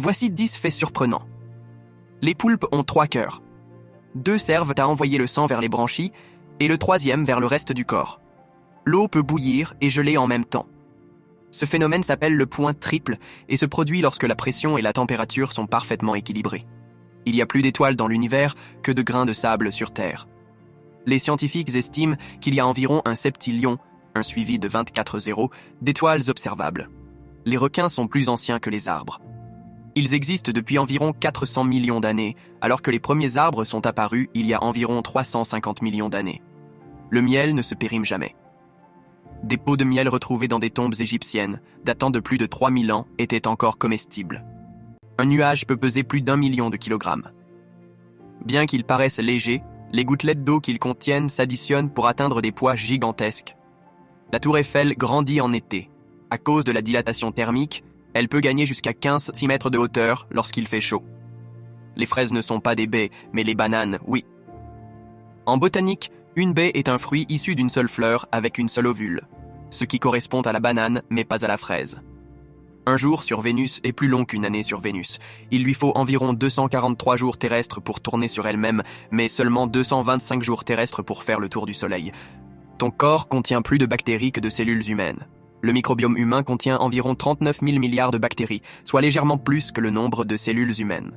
Voici 10 faits surprenants. Les poulpes ont 3 cœurs. 2 servent à envoyer le sang vers les branchies et le 3e vers le reste du corps. L'eau peut bouillir et geler en même temps. Ce phénomène s'appelle le point triple et se produit lorsque la pression et la température sont parfaitement équilibrées. Il y a plus d'étoiles dans l'univers que de grains de sable sur Terre. Les scientifiques estiment qu'il y a environ un septillion, un suivi de 24 zéros, d'étoiles observables. Les requins sont plus anciens que les arbres. Ils existent depuis environ 400 millions d'années, alors que les premiers arbres sont apparus il y a environ 350 millions d'années. Le miel ne se périme jamais. Des pots de miel retrouvés dans des tombes égyptiennes, datant de plus de 3000 ans, étaient encore comestibles. Un nuage peut peser plus d'1 million de kilogrammes. Bien qu'ils paraissent légers, les gouttelettes d'eau qu'ils contiennent s'additionnent pour atteindre des poids gigantesques. La tour Eiffel grandit en été. À cause de la dilatation thermique, elle peut gagner jusqu'à 15 cm de hauteur lorsqu'il fait chaud. Les fraises ne sont pas des baies, mais les bananes, oui. En botanique, une baie est un fruit issu d'une seule fleur avec une seule ovule, ce qui correspond à la banane mais pas à la fraise. Un jour sur Vénus est plus long qu'une année sur Vénus. Il lui faut environ 243 jours terrestres pour tourner sur elle-même, mais seulement 225 jours terrestres pour faire le tour du Soleil. Ton corps contient plus de bactéries que de cellules humaines. Le microbiome humain contient environ 39 000 milliards de bactéries, soit légèrement plus que le nombre de cellules humaines.